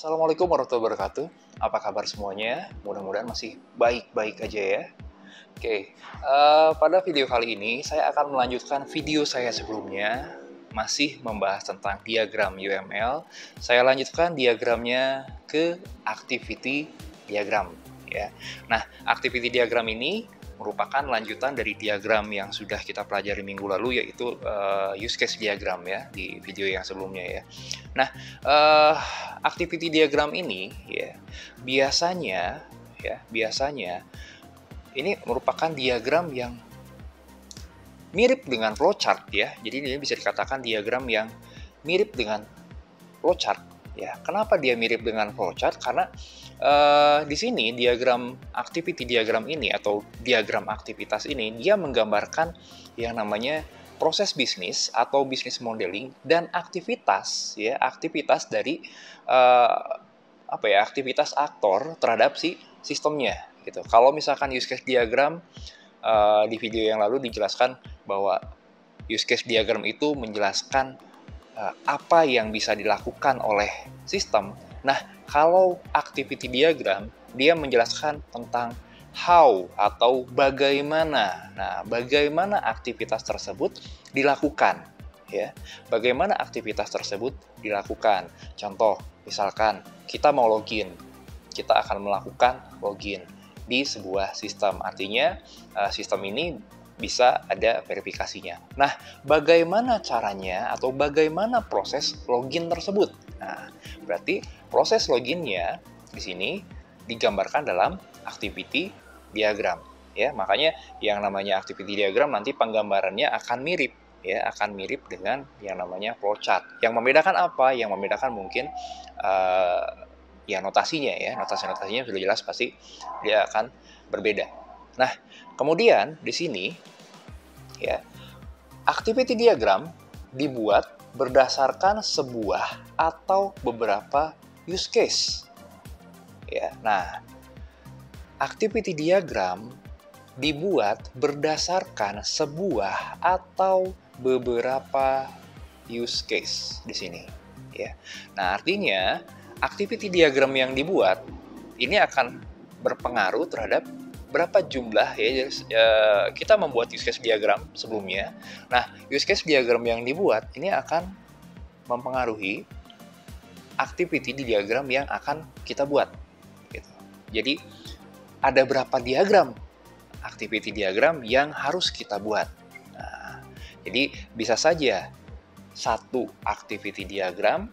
Assalamualaikum warahmatullahi wabarakatuh. Apa kabar semuanya? Mudah-mudahan masih baik-baik aja ya. Pada video kali ini saya akan melanjutkan video saya sebelumnya, masih membahas tentang diagram UML. Saya lanjutkan diagramnya ke activity diagram ya. Nah, activity diagram ini merupakan lanjutan dari diagram yang sudah kita pelajari minggu lalu, yaitu use case diagram ya di video yang sebelumnya ya. Nah, activity diagram ini ya biasanya ini merupakan diagram yang mirip dengan flowchart ya. Jadi ini bisa dikatakan diagram yang mirip dengan flowchart ya. Kenapa dia mirip dengan flowchart? Karena di sini diagram activity diagram ini atau diagram aktivitas ini dia menggambarkan yang namanya proses bisnis atau bisnis modeling dan aktivitas ya, aktivitas dari aktivitas aktor terhadap si sistemnya gitu. Kalau misalkan use case diagram di video yang lalu dijelaskan bahwa use case diagram itu menjelaskan apa yang bisa dilakukan oleh sistem. Nah, kalau activity diagram, dia menjelaskan tentang how atau bagaimana. Nah, bagaimana aktivitas tersebut dilakukan, ya. Bagaimana aktivitas tersebut dilakukan. Contoh, misalkan kita mau login, kita akan melakukan login di sebuah sistem. Artinya, sistem ini bisa ada verifikasinya. Nah, bagaimana caranya atau bagaimana proses login tersebut? Nah, berarti proses loginnya di sini digambarkan dalam activity diagram ya. Makanya yang namanya activity diagram nanti penggambarannya akan mirip ya, akan mirip dengan yang namanya flowchart. Yang membedakan apa? Yang membedakan mungkin ya notasinya ya. Notasinya sudah jelas pasti dia akan berbeda. Nah, kemudian di sini ya, activity diagram dibuat berdasarkan sebuah atau beberapa use case. Ya, nah, activity diagram dibuat berdasarkan sebuah atau beberapa use case di sini. Ya, nah artinya activity diagram yang dibuat ini akan berpengaruh terhadap berapa jumlah ya, kita membuat use case diagram sebelumnya. Nah, use case diagram yang dibuat ini akan mempengaruhi activity di diagram yang akan kita buat gitu. Jadi ada berapa diagram activity diagram yang harus kita buat. Nah, jadi bisa saja satu activity diagram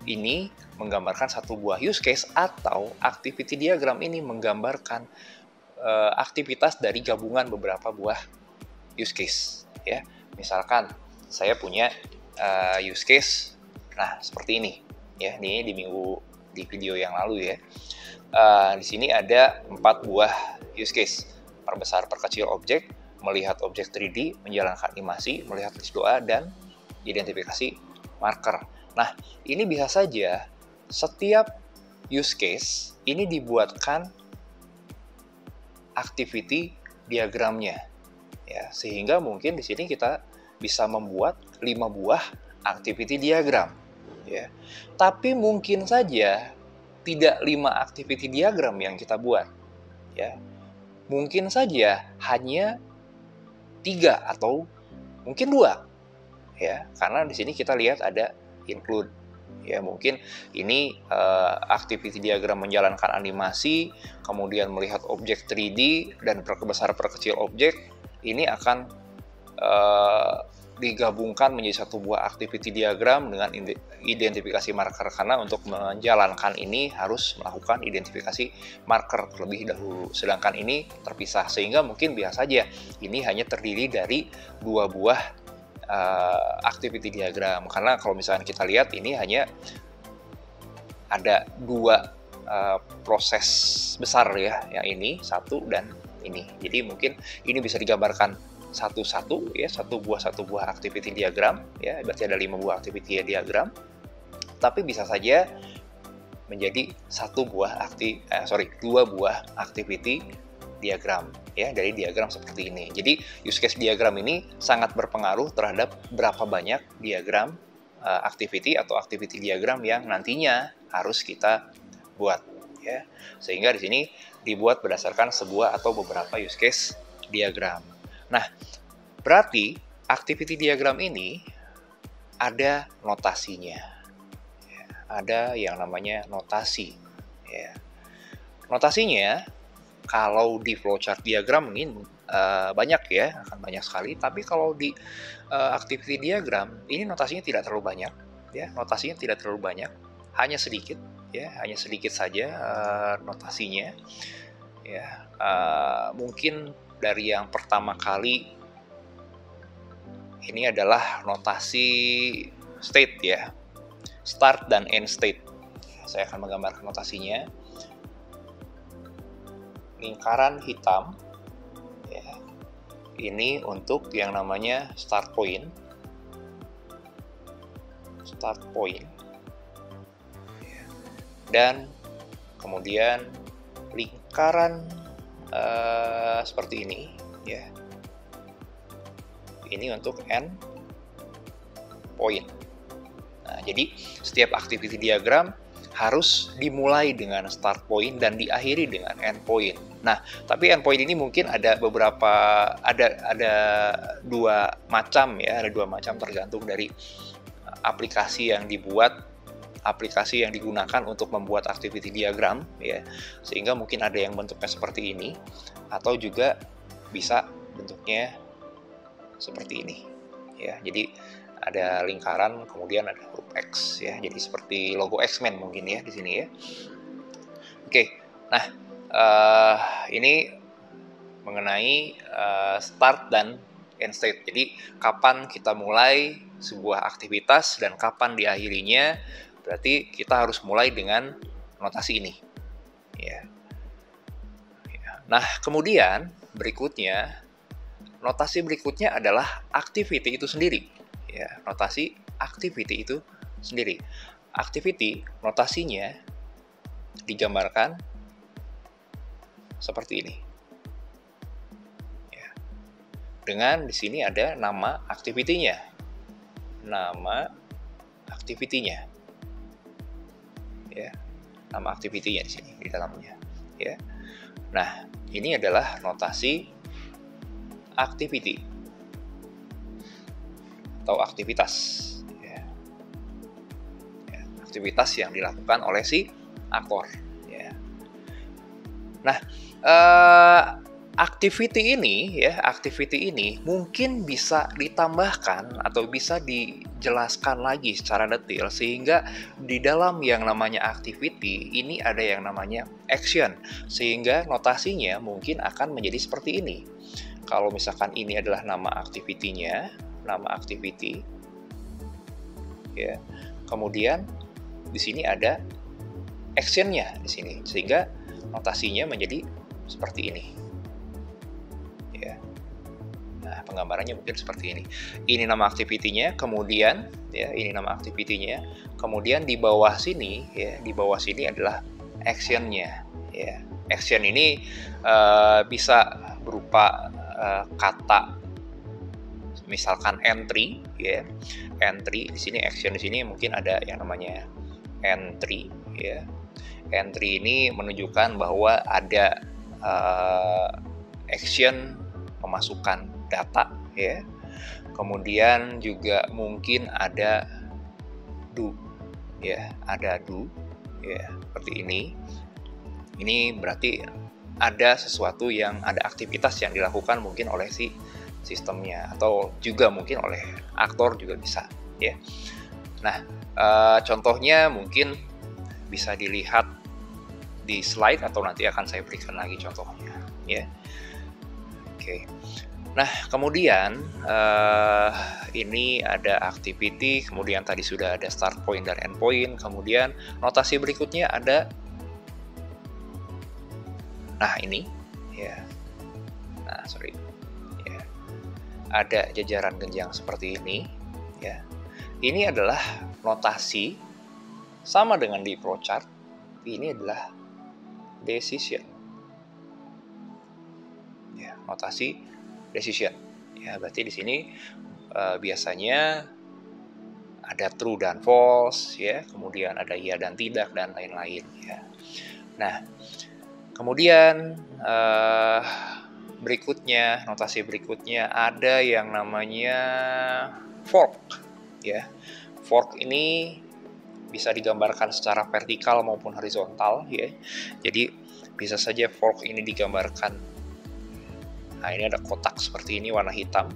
ini menggambarkan satu buah use case, atau activity diagram ini menggambarkan aktivitas dari gabungan beberapa buah use case ya. Misalkan saya punya use case nah seperti ini ya, ini di video yang lalu ya. Di sini ada 4 buah use case: perbesar perkecil objek, melihat objek 3D, menjalankan animasi, melihat list doa, dan identifikasi marker. Nah, ini bisa saja setiap use case ini dibuatkan activity diagramnya ya, sehingga mungkin di sini kita bisa membuat 5 buah activity diagram ya. Tapi mungkin saja tidak 5 activity diagram yang kita buat ya. Mungkin saja hanya 3 atau mungkin 2 ya, karena di sini kita lihat ada include ya, mungkin ini activity diagram menjalankan animasi, kemudian melihat objek 3D dan perbesar perkecil objek, ini akan digabungkan menjadi satu buah activity diagram dengan identifikasi marker, karena untuk menjalankan ini harus melakukan identifikasi marker terlebih dahulu, sedangkan ini terpisah, sehingga mungkin biasa saja ini hanya terdiri dari 2 buah activity diagram. Karena kalau misalnya kita lihat ini hanya ada 2 proses besar ya, yang ini satu dan ini. Jadi mungkin ini bisa digambarkan satu-satu ya, satu buah activity diagram ya, berarti ada 5 buah activity diagram. Tapi bisa saja menjadi 2 buah activity diagram ya, dari diagram seperti ini. Jadi use case diagram ini sangat berpengaruh terhadap berapa banyak diagram activity atau activity diagram yang nantinya harus kita buat, ya. Sehingga di sini dibuat berdasarkan sebuah atau beberapa use case diagram. Nah, berarti activity diagram ini ada notasinya. Ya, ada yang namanya notasi. Ya. Notasinya kalau di flowchart diagram ini banyak ya, akan banyak sekali. Tapi kalau di activity diagram ini notasinya tidak terlalu banyak, ya. Notasinya tidak terlalu banyak, hanya sedikit, ya, hanya sedikit saja notasinya. Ya, mungkin dari yang pertama kali ini adalah notasi state, ya, start dan end state. Saya akan menggambarkan notasinya. Lingkaran hitam, ya, ini untuk yang namanya start point, ya. Dan kemudian lingkaran seperti ini, ya, ini untuk end point. Nah, jadi setiap activity diagram harus dimulai dengan start point dan diakhiri dengan end point. Nah, tapi end point ini mungkin ada beberapa, ada dua macam, ya, ada dua macam tergantung dari aplikasi yang dibuat, aplikasi yang digunakan untuk membuat activity diagram, ya. Sehingga mungkin ada yang bentuknya seperti ini, atau juga bisa bentuknya seperti ini, ya. Jadi ada lingkaran, kemudian ada huruf X, ya. Jadi seperti logo X-Men mungkin, ya, di sini, ya. Oke, nah ini mengenai start dan end state. Jadi kapan kita mulai sebuah aktivitas dan kapan diakhirinya, berarti kita harus mulai dengan notasi ini, ya. Nah, kemudian berikutnya, notasi berikutnya adalah activity itu sendiri. Ya, notasi activity itu sendiri. Activity notasinya digambarkan seperti ini. Ya. Dengan di sini ada nama activity-nya. Nama activity-nya. Ya. Nama activity-nya di sini di dalamnya, ya. Nah, ini adalah notasi activity atau aktivitas, ya. Ya, aktivitas yang dilakukan oleh si aktor, ya. Nah, activity ini, ya, activity ini mungkin bisa ditambahkan atau bisa dijelaskan lagi secara detail, sehingga di dalam yang namanya activity ini ada yang namanya action, sehingga notasinya mungkin akan menjadi seperti ini. Kalau misalkan ini adalah nama activity-nya, nama activity, ya. Kemudian di sini ada action-nya di sini, sehingga notasinya menjadi seperti ini, ya. Nah, penggambarannya mungkin seperti ini. Ini nama activity-nya, kemudian, ya, ini nama activity-nya, kemudian di bawah sini, ya, di bawah sini adalah action-nya, ya. Action ini bisa berupa kata, misalkan entry, ya, entry di sini, action di sini mungkin ada yang namanya entry, ya. Entry ini menunjukkan bahwa ada action memasukkan data, ya. Kemudian juga mungkin ada do, ya, ada do, ya, seperti ini. Ini berarti ada sesuatu yang, ada aktivitas yang dilakukan mungkin oleh si sistemnya, atau juga mungkin oleh aktor juga bisa, ya. Nah, contohnya mungkin bisa dilihat di slide atau nanti akan saya berikan lagi contohnya, ya. Oke. Nah, kemudian ini ada activity, kemudian tadi sudah ada start point dan end point, kemudian notasi berikutnya ada, nah ini, ya. Nah, sorry, ya. Ada jajaran genjang seperti ini, ya. Ini adalah notasi sama dengan di flowchart. Ini adalah decision, ya, notasi decision, ya. Berarti di sini biasanya ada true dan false, ya, kemudian ada iya dan tidak, dan lain-lain, ya. Nah, kemudian berikutnya, notasi berikutnya ada yang namanya fork, ya. Fork ini bisa digambarkan secara vertikal maupun horizontal, ya. Jadi bisa saja fork ini digambarkan. Nah, ini ada kotak seperti ini warna hitam,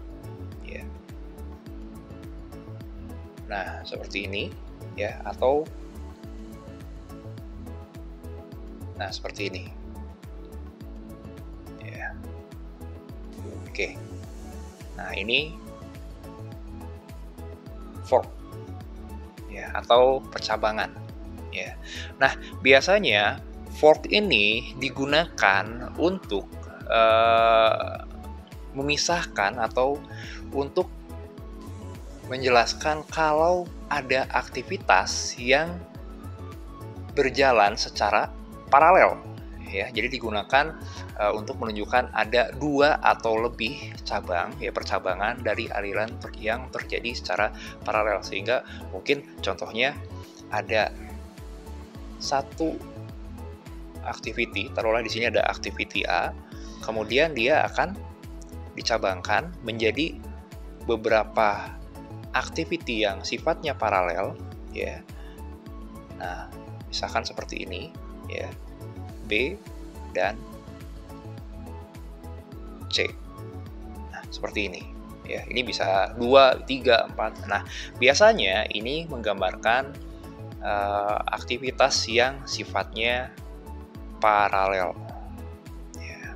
ya. Nah, seperti ini, ya, atau nah seperti ini, ya. Oke. Nah, ini fork, ya, atau percabangan, ya. Nah, biasanya fork ini digunakan untuk memisahkan atau untuk menjelaskan kalau ada aktivitas yang berjalan secara paralel, ya. Jadi digunakan untuk menunjukkan ada dua atau lebih cabang, ya, percabangan dari aliran yang terjadi secara paralel, sehingga mungkin contohnya ada satu activity, taruhlah di sini ada activity A, kemudian dia akan dicabangkan menjadi beberapa activity yang sifatnya paralel, ya. Nah, misalkan seperti ini, ya, B dan C. Nah, seperti ini, ya. Ini bisa 2, 3, 4. Nah, biasanya ini menggambarkan aktivitas yang sifatnya paralel, ya.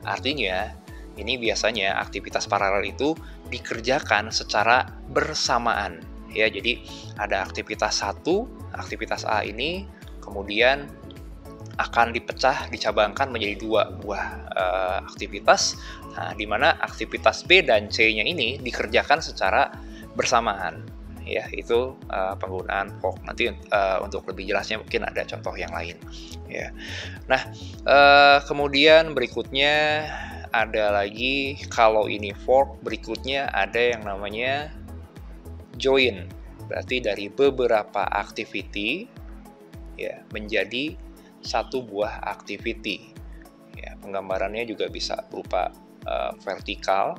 Artinya ini biasanya aktivitas paralel itu dikerjakan secara bersamaan, ya. Jadi ada aktivitas satu, aktivitas A ini kemudian akan dipecah, dicabangkan menjadi dua buah aktivitas. Nah, di mana aktivitas B dan C-nya ini dikerjakan secara bersamaan, ya. Itu penggunaan fork. Nanti untuk lebih jelasnya mungkin ada contoh yang lain, ya. Nah, kemudian berikutnya ada lagi, kalau ini fork, berikutnya ada yang namanya join. Berarti dari beberapa activity, ya, menjadi satu buah activity, ya. Penggambarannya juga bisa berupa vertikal,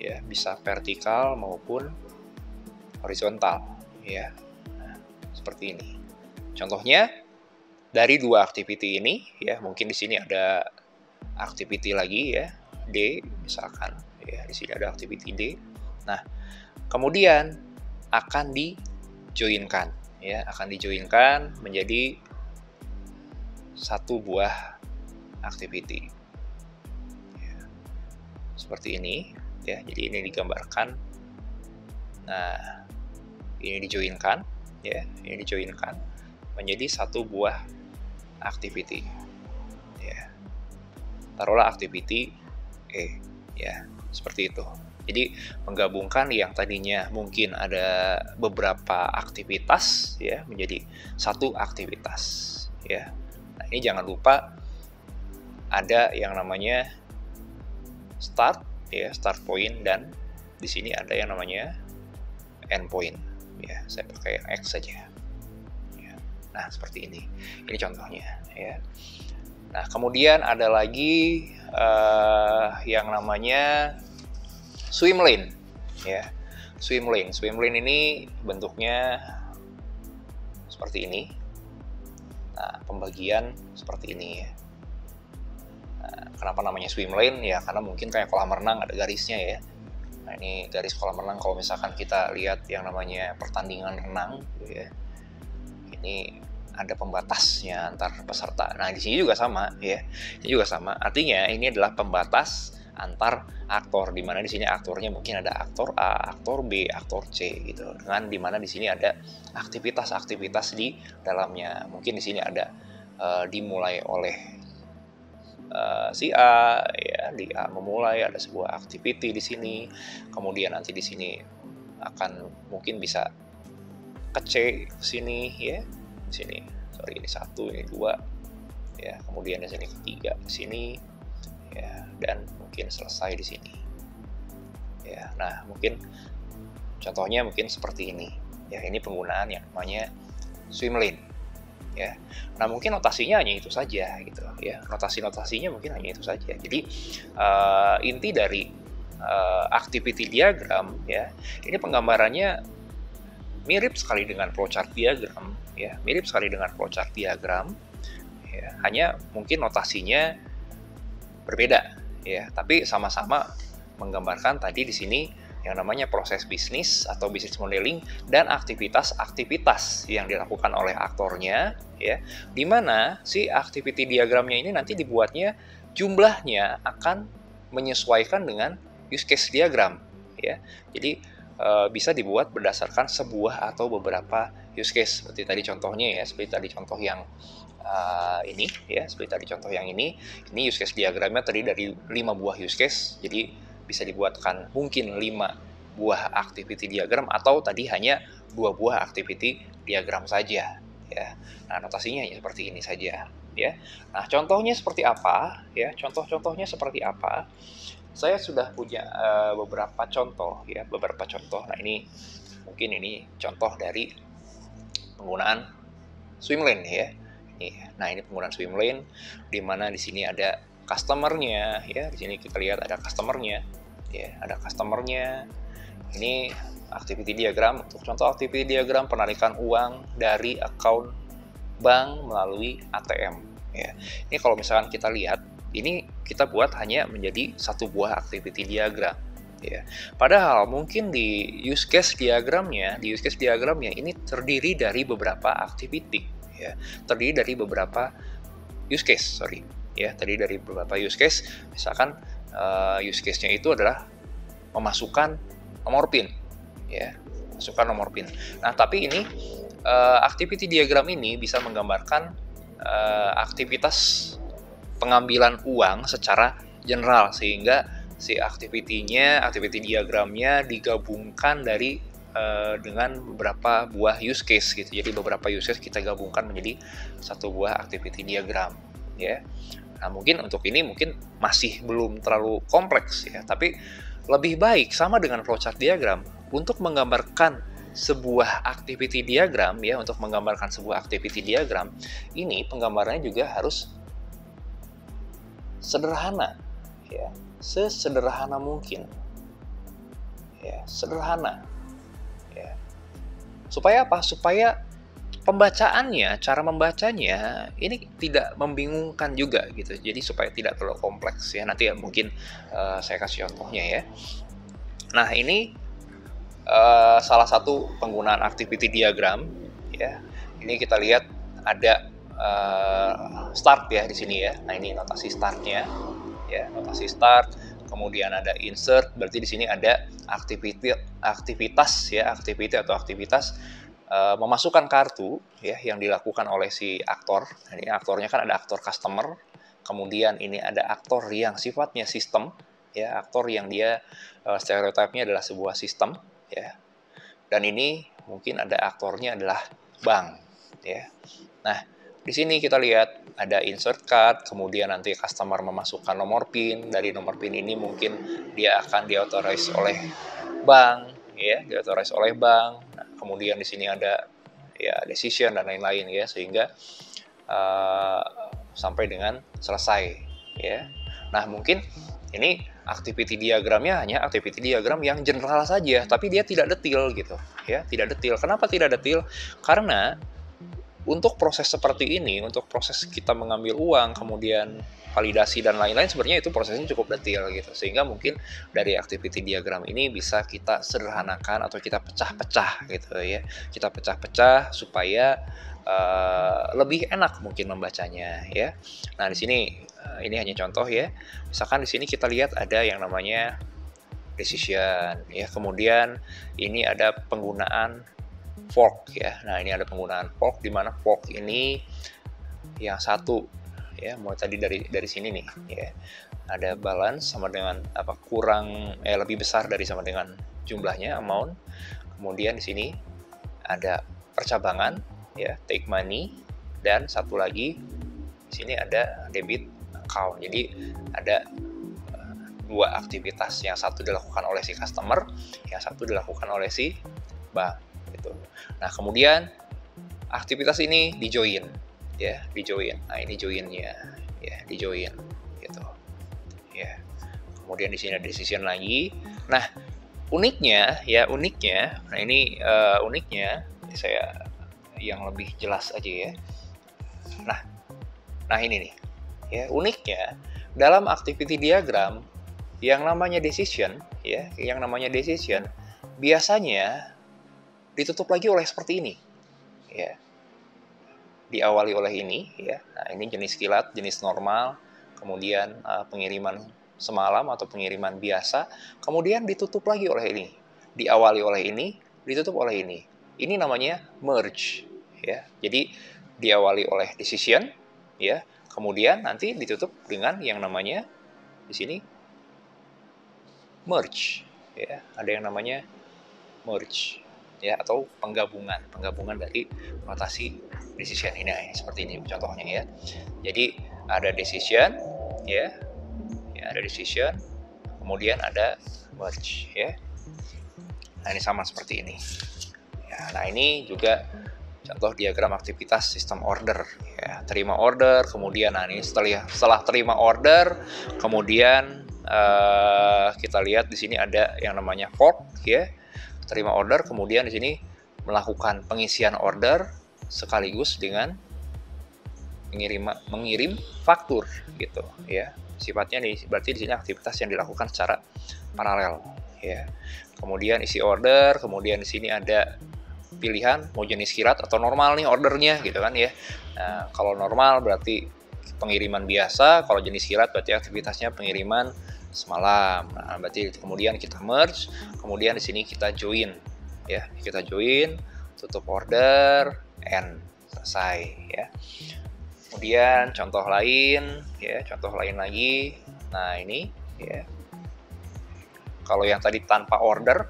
ya, bisa vertikal maupun horizontal, ya. Nah, seperti ini. Contohnya dari dua activity ini, ya, mungkin di sini ada activity lagi, ya, D misalkan, ya, di sini ada activity D. Nah, kemudian akan dijoinkan, ya, akan dijoinkan menjadi satu buah activity, ya. Seperti ini, ya. Jadi ini digambarkan. Nah, ini dijoinkan, ya, ini dijoinkan menjadi satu buah activity, ya. Taruhlah activity E, ya, seperti itu. Jadi menggabungkan yang tadinya mungkin ada beberapa aktivitas, ya, menjadi satu aktivitas, ya. Nah, ini jangan lupa ada yang namanya start, ya, start point, dan di sini ada yang namanya end point, ya. Saya pakai X saja, ya. Nah, seperti ini. Ini contohnya, ya. Nah, kemudian ada lagi yang namanya swim lane, ya. Swim lane. Swim lane ini bentuknya seperti ini. Nah, pembagian seperti ini, ya. Nah, kenapa namanya swim lane? Ya, karena mungkin kayak kolam renang ada garisnya, ya. Nah, ini garis kolam renang. Kalau misalkan kita lihat yang namanya pertandingan renang, gitu, ya. Ini ada pembatasnya antar peserta. Nah, di sini juga sama, ya. Ini juga sama. Artinya ini adalah pembatas antar aktor, di mana di sini aktornya mungkin ada aktor A, aktor B, aktor C, gitu. Dengan di mana di sini ada aktivitas-aktivitas di dalamnya. Mungkin di sini ada dimulai oleh si A, ya, di A memulai ada sebuah activity di sini. Kemudian nanti di sini akan mungkin bisa ke C ke sini, ya. Sini, sorry, ini 1, ini 2, ya. Kemudian di sini ketiga di sini, ya, dan mungkin selesai di sini, ya. Nah, mungkin Contohnya mungkin seperti ini. Ya, ini penggunaan yang namanya swim lane. Ya. Nah, mungkin notasinya hanya itu saja gitu ya. Notasinya mungkin hanya itu saja. Jadi inti dari activity diagram ya, ini penggambarannya mirip sekali dengan flowchart diagram ya, mirip sekali dengan flowchart diagram ya, hanya mungkin notasinya berbeda ya, tapi sama-sama menggambarkan tadi di sini yang namanya proses bisnis atau business modeling dan aktivitas-aktivitas yang dilakukan oleh aktornya ya, di mana si activity diagramnya ini nanti dibuatnya jumlahnya akan menyesuaikan dengan use case diagram ya. Jadi bisa dibuat berdasarkan sebuah atau beberapa use case seperti tadi contohnya ya, seperti tadi contoh yang ini ya, seperti tadi contoh yang ini use case diagramnya tadi dari 5 buah use case, jadi bisa dibuatkan mungkin 5 buah activity diagram atau tadi hanya 2 buah activity diagram saja ya. Nah, notasinya ya seperti ini saja ya. Nah, contohnya seperti apa ya? Contoh-contohnya seperti apa? Saya sudah punya beberapa contoh ya, beberapa contoh. Nah, ini mungkin ini contoh dari penggunaan swim lane ya. Nah, ini penggunaan swim lane di mana di sini ada customer-nya ya. Di sini kita lihat ada customer-nya ya, ada customer-nya. Ini activity diagram. Untuk contoh activity diagram penarikan uang dari account bank melalui ATM ya. Ini kalau misalkan kita lihat, ini kita buat hanya menjadi satu buah activity diagram ya. Padahal mungkin di use case diagramnya ini terdiri dari beberapa activity ya. Terdiri dari beberapa use case, terdiri dari beberapa use case. Misalkan use case-nya itu adalah memasukkan nomor PIN ya, masukkan nomor PIN. Nah, tapi ini activity diagram ini bisa menggambarkan aktivitas pengambilan uang secara general, sehingga si activity diagramnya digabungkan dari dengan beberapa buah use case gitu. Jadi beberapa use case kita gabungkan menjadi satu buah activity diagram ya. Nah, mungkin untuk ini mungkin masih belum terlalu kompleks ya, tapi lebih baik sama dengan flowchart diagram untuk menggambarkan sebuah activity diagram ya, untuk menggambarkan sebuah activity diagram ini penggambarannya juga harus sederhana ya, sesederhana mungkin ya, sederhana ya. Supaya apa? Supaya pembacaannya, cara membacanya ini tidak membingungkan juga gitu. Jadi supaya tidak terlalu kompleks ya. Nanti ya mungkin saya kasih contohnya ya. Nah, ini salah satu penggunaan activity diagram ya. Ini kita lihat ada start ya di sini ya. Nah, ini notasi startnya ya, notasi start. Kemudian ada insert, berarti di sini ada aktivitas memasukkan kartu ya yang dilakukan oleh si aktor. Nah, ini aktornya kan ada aktor customer, kemudian ini ada aktor yang sifatnya sistem ya, aktor yang dia stereotipnya adalah sebuah sistem ya. Dan ini mungkin ada aktornya adalah bank ya. Nah, di sini kita lihat ada insert card, kemudian nanti customer memasukkan nomor PIN. Dari nomor PIN ini mungkin dia akan diauthorize oleh bank ya, diauthorize oleh bank. Nah, kemudian di sini ada ya decision dan lain-lain ya, sehingga sampai dengan selesai ya. Nah, mungkin ini activity diagramnya hanya activity diagram yang general saja, tapi dia tidak detail gitu ya, tidak detail. Kenapa tidak detail? Karena untuk proses seperti ini, untuk proses kita mengambil uang, kemudian validasi dan lain-lain, sebenarnya itu prosesnya cukup detail gitu. Sehingga mungkin dari activity diagram ini bisa kita sederhanakan atau kita pecah-pecah gitu ya. Kita pecah-pecah supaya lebih enak mungkin membacanya ya. Nah, di sini ini hanya contoh ya. Misalkan di sini kita lihat ada yang namanya decision ya. Kemudian ini ada penggunaan fork ya. Nah, ini ada penggunaan fork, di mana fork ini yang satu ya, mulai tadi dari sini nih ya. Ada balance sama dengan apa, kurang lebih besar dari sama dengan jumlahnya, amount. Kemudian di sini ada percabangan ya, take money, dan satu lagi di sini ada debit account. Jadi ada dua aktivitas, yang satu dilakukan oleh si customer, yang satu dilakukan oleh si bank gitu. Nah, kemudian aktivitas ini di-join ya, di-join. Nah, ini joinnya ya, di-join gitu ya. Kemudian di sini ada decision lagi. Nah, uniknya, nah ini uniknya saya yang lebih jelas aja ya. Nah ini nih, ya uniknya dalam activity diagram yang namanya decision, ya, yang namanya decision biasanya ditutup lagi oleh seperti ini, ya, diawali oleh ini, ya. Nah ini jenis kilat, jenis normal, kemudian pengiriman semalam atau pengiriman biasa, kemudian ditutup lagi oleh ini, diawali oleh ini, ditutup oleh ini. Ini namanya merge, ya. Jadi diawali oleh decision, ya, kemudian nanti ditutup dengan yang namanya di sini merge, ya. Ada yang namanya merge, ya, atau penggabungan dari notasi decision ini, seperti ini contohnya ya. Jadi ada decision, ya, ada decision, kemudian ada merge, ya. Nah ini sama seperti ini. Ya, nah ini juga contoh diagram aktivitas sistem order, ya. Terima order, kemudian nah ini setelah terima order, kemudian kita lihat di sini ada yang namanya fork, ya. Terima order, kemudian di sini melakukan pengisian order sekaligus dengan mengirim faktur gitu ya. Sifatnya berarti di sini aktivitas yang dilakukan secara paralel ya. Kemudian isi order, kemudian di sini ada pilihan mau jenis kilat atau normal nih ordernya gitu kan ya. Nah, kalau normal berarti pengiriman biasa, kalau jenis kilat berarti aktivitasnya pengiriman semalam. Nah, berarti kemudian kita merge, kemudian di sini kita join ya. Kita join, tutup order, end, selesai ya. Kemudian contoh lain ya, contoh lain lagi. Nah, ini ya. Kalau yang tadi tanpa order,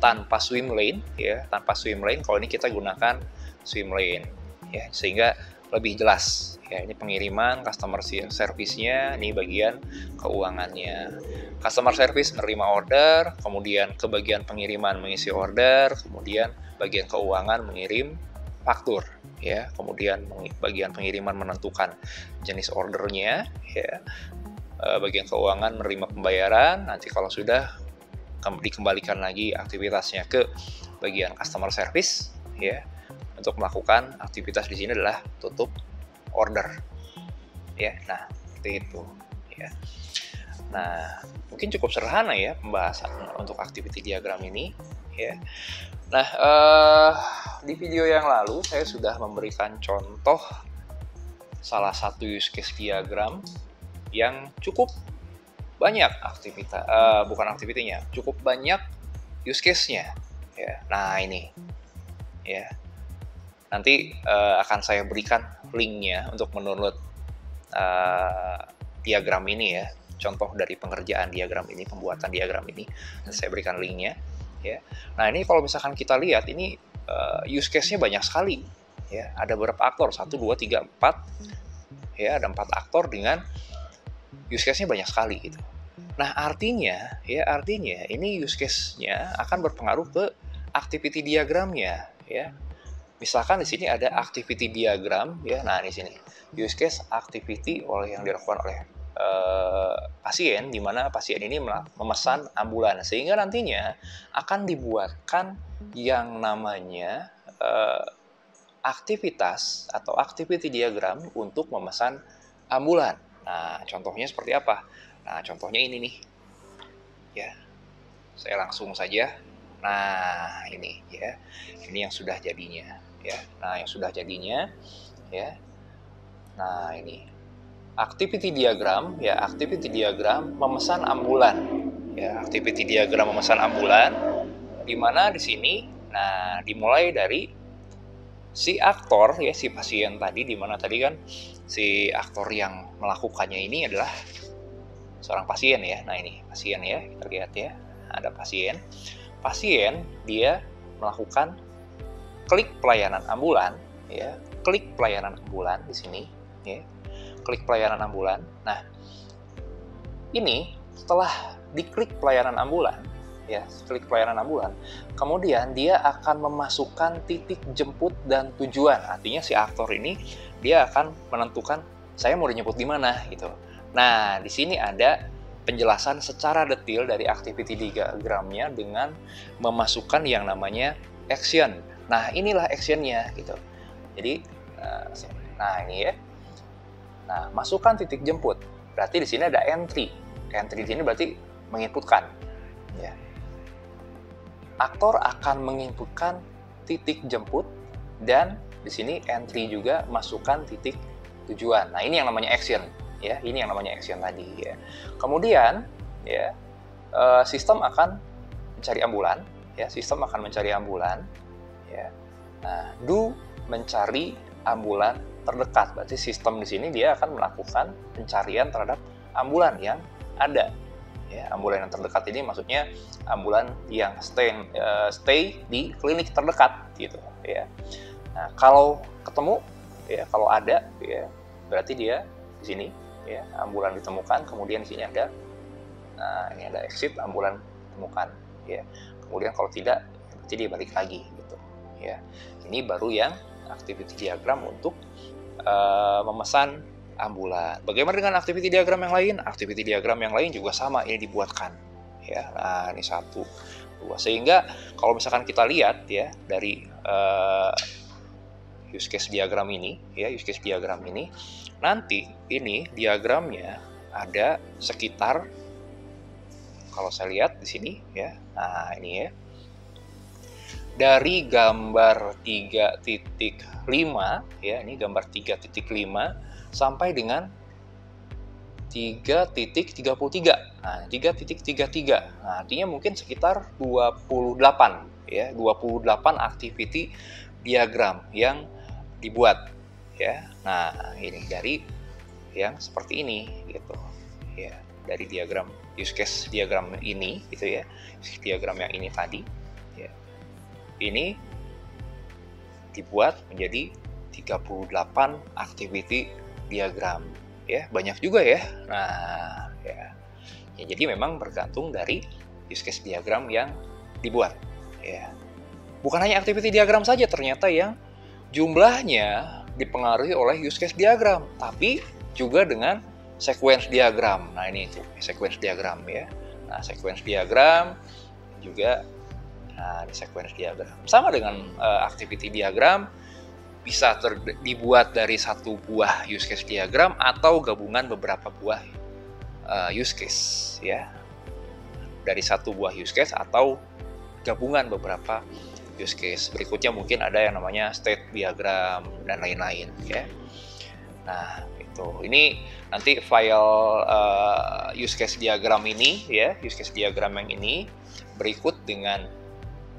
tanpa swim lane ya, tanpa swim lane. Kalau ini kita gunakan swim lane ya, sehingga lebih jelas ya. Ini pengiriman, customer service-nya, ini bagian keuangannya. Customer service menerima order, kemudian ke bagian pengiriman mengisi order, kemudian bagian keuangan mengirim faktur ya, kemudian bagian pengiriman menentukan jenis ordernya ya, bagian keuangan menerima pembayaran, nanti kalau sudah dikembalikan lagi aktivitasnya ke bagian customer service ya, untuk melakukan aktivitas di sini adalah tutup order ya. Nah seperti itu ya. Nah mungkin cukup sederhana ya pembahasan untuk activity diagram ini ya. Nah di video yang lalu saya sudah memberikan contoh salah satu use case diagram yang cukup banyak cukup banyak use case-nya ya. Nah ini ya, nanti akan saya berikan linknya untuk mendownload diagram ini ya, contoh dari pengerjaan diagram ini, pembuatan diagram ini, dan saya berikan linknya ya. Nah ini kalau misalkan kita lihat ini use case-nya banyak sekali ya, ada beberapa aktor, 1, 2, 3, 4 ya, ada 4 aktor dengan use case-nya banyak sekali gitu. Nah artinya ini use case-nya akan berpengaruh ke activity diagramnya ya. Misalkan di sini ada activity diagram ya. Nah di sini use case activity yang dilakukan oleh pasien, di mana pasien ini memesan ambulan, sehingga nantinya akan dibuatkan yang namanya aktivitas atau activity diagram untuk memesan ambulan. Nah contohnya seperti apa? Nah contohnya ini nih ya, saya langsung saja. Nah ini ya, ini yang sudah jadinya ya. Nah yang sudah jadinya ya. Nah ini activity diagram ya, activity diagram memesan ambulan ya, activity diagram memesan ambulan, di mana di sini nah dimulai dari si aktor ya, si pasien tadi, di mana tadi kan si aktor yang melakukannya ini adalah seorang pasien ya. Nah ini pasien ya, kita lihat ya, ada pasien dia melakukan klik pelayanan ambulan ya, klik pelayanan ambulan di sini ya, klik pelayanan ambulan. Nah ini setelah diklik pelayanan ambulan, ya, klik pelayanan ambulan, kemudian dia akan memasukkan titik jemput dan tujuan. Artinya si aktor ini dia akan menentukan saya mau dijemput di mana gitu. Nah, di sini ada penjelasan secara detail dari activity diagramnya dengan memasukkan yang namanya action. Nah, inilah actionnya gitu. Jadi, nah ini ya. Nah, masukkan titik jemput. Berarti di sini ada entry. Entry di sini berarti menginputkan. Ya. Aktor akan menginputkan titik jemput dan di sini entry juga masukkan titik tujuan. Nah, ini yang namanya action. Ya, ini yang namanya action tadi. Ya. Kemudian, ya, sistem akan mencari ambulan. Ya, sistem akan mencari ambulan. Ya. Nah, do mencari ambulan terdekat. Berarti sistem di sini dia akan melakukan pencarian terhadap ambulan yang ada. Ya, ambulan yang terdekat ini maksudnya ambulan yang stay di klinik terdekat gitu ya. Nah, kalau ketemu ya, kalau ada ya, berarti dia di sini ya, ambulan ditemukan, kemudian di sini ada, nah ini ada exit, ambulan ditemukan ya. Kemudian kalau tidak, berarti dia balik lagi gitu ya. Ini baru yang activity diagram untuk memesan ambulan. Bagaimana dengan activity diagram yang lain? Activity diagram yang lain juga sama, ini dibuatkan ya. Nah, ini 1, 2. Sehingga kalau misalkan kita lihat ya dari use case diagram ini ya, use case diagram ini nanti ini diagramnya ada sekitar, kalau saya lihat di sini ya. Nah, ini ya. Dari gambar 3.5 ya, ini gambar 3.5 sampai dengan 3.33. Nah, 3.33. Nah, artinya mungkin sekitar 28 ya, 28 activity diagram yang dibuat ya. Nah, ini dari yang seperti ini gitu ya, dari diagram use case diagram ini gitu ya, diagram yang ini tadi ya. Ini dibuat menjadi 38 activity diagram ya, banyak juga ya. Nah ya, jadi memang bergantung dari use case diagram yang dibuat ya. Bukan hanya activity diagram saja ternyata yang jumlahnya dipengaruhi oleh use case diagram, tapi juga dengan sequence diagram. Nah, ini itu sequence diagram ya. Nah, sequence diagram juga, nah, di sequence diagram sama dengan activity diagram, bisa dibuat dari satu buah use case diagram atau gabungan beberapa buah use case ya. Dari satu buah use case atau gabungan beberapa use case. Berikutnya mungkin ada yang namanya state diagram dan lain-lain ya. Nah, itu. Ini nanti file use case diagram ini ya, use case diagram yang ini berikut dengan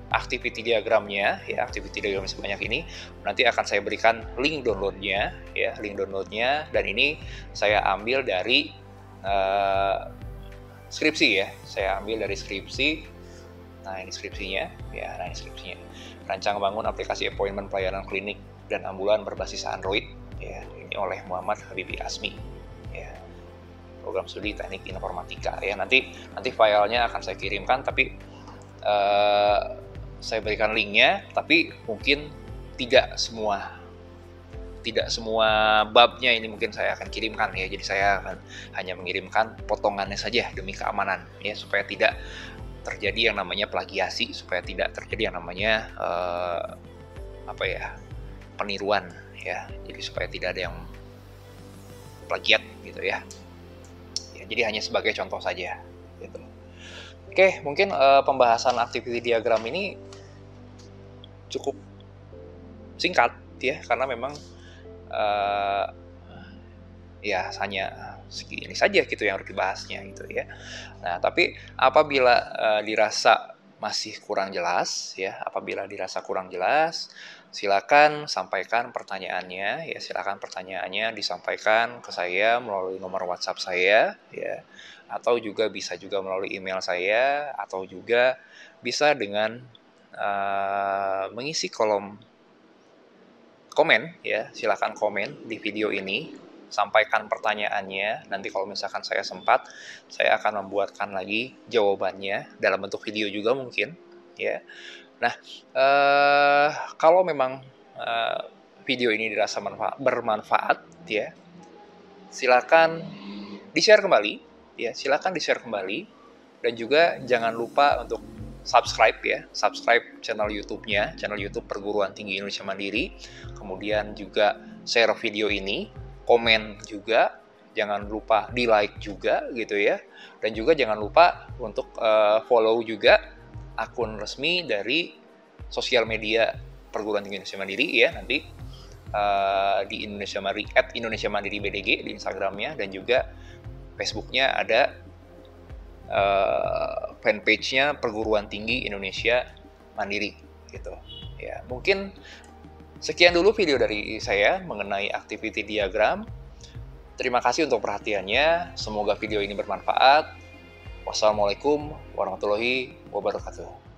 activity diagramnya ya, activity diagram sebanyak ini nanti akan saya berikan link downloadnya ya, link downloadnya, dan ini saya ambil dari skripsi ya, saya ambil dari skripsi. Nah, ini skripsinya ya, nah ini skripsinya, rancang bangun aplikasi appointment pelayanan klinik dan ambulan berbasis Android ya, ini oleh Muhammad Habibi Asmi ya, program studi teknik informatika ya. Nanti filenya akan saya kirimkan, tapi saya berikan linknya, tapi mungkin tidak semua babnya ini mungkin saya akan kirimkan ya. Jadi saya akan hanya mengirimkan potongannya saja demi keamanan ya, supaya tidak terjadi yang namanya plagiasi, supaya tidak terjadi yang namanya peniruan ya. Jadi supaya tidak ada yang plagiat gitu ya. Jadi hanya sebagai contoh saja gitu. Oke, mungkin pembahasan activity diagram ini cukup singkat ya, karena memang ya hanya segini saja gitu yang harus dibahasnya gitu ya. Nah, tapi apabila dirasa masih kurang jelas ya, apabila dirasa kurang jelas, silakan sampaikan pertanyaannya ya, silakan pertanyaannya disampaikan ke saya melalui nomor WhatsApp saya ya, atau juga bisa juga melalui email saya, atau juga bisa dengan mengisi kolom komen ya, silakan komen di video ini sampaikan pertanyaannya. Nanti kalau misalkan saya sempat, saya akan membuatkan lagi jawabannya dalam bentuk video juga mungkin, ya. Nah, kalau memang video ini dirasa bermanfaat, ya, silakan di-share kembali, ya, silakan di-share kembali, dan juga jangan lupa untuk subscribe channel YouTube-nya, channel YouTube Perguruan Tinggi Indonesia Mandiri. Kemudian juga share video ini, komen juga, jangan lupa di-like juga gitu ya. Dan juga jangan lupa untuk follow juga akun resmi dari sosial media Perguruan Tinggi Indonesia Mandiri ya, nanti di Indonesia Mandiri BDG di Instagramnya, dan juga Facebooknya ada fanpage-nya Perguruan Tinggi Indonesia Mandiri gitu ya. Mungkin sekian dulu video dari saya mengenai activity diagram. Terima kasih untuk perhatiannya, semoga video ini bermanfaat. Wassalamualaikum warahmatullahi wabarakatuh.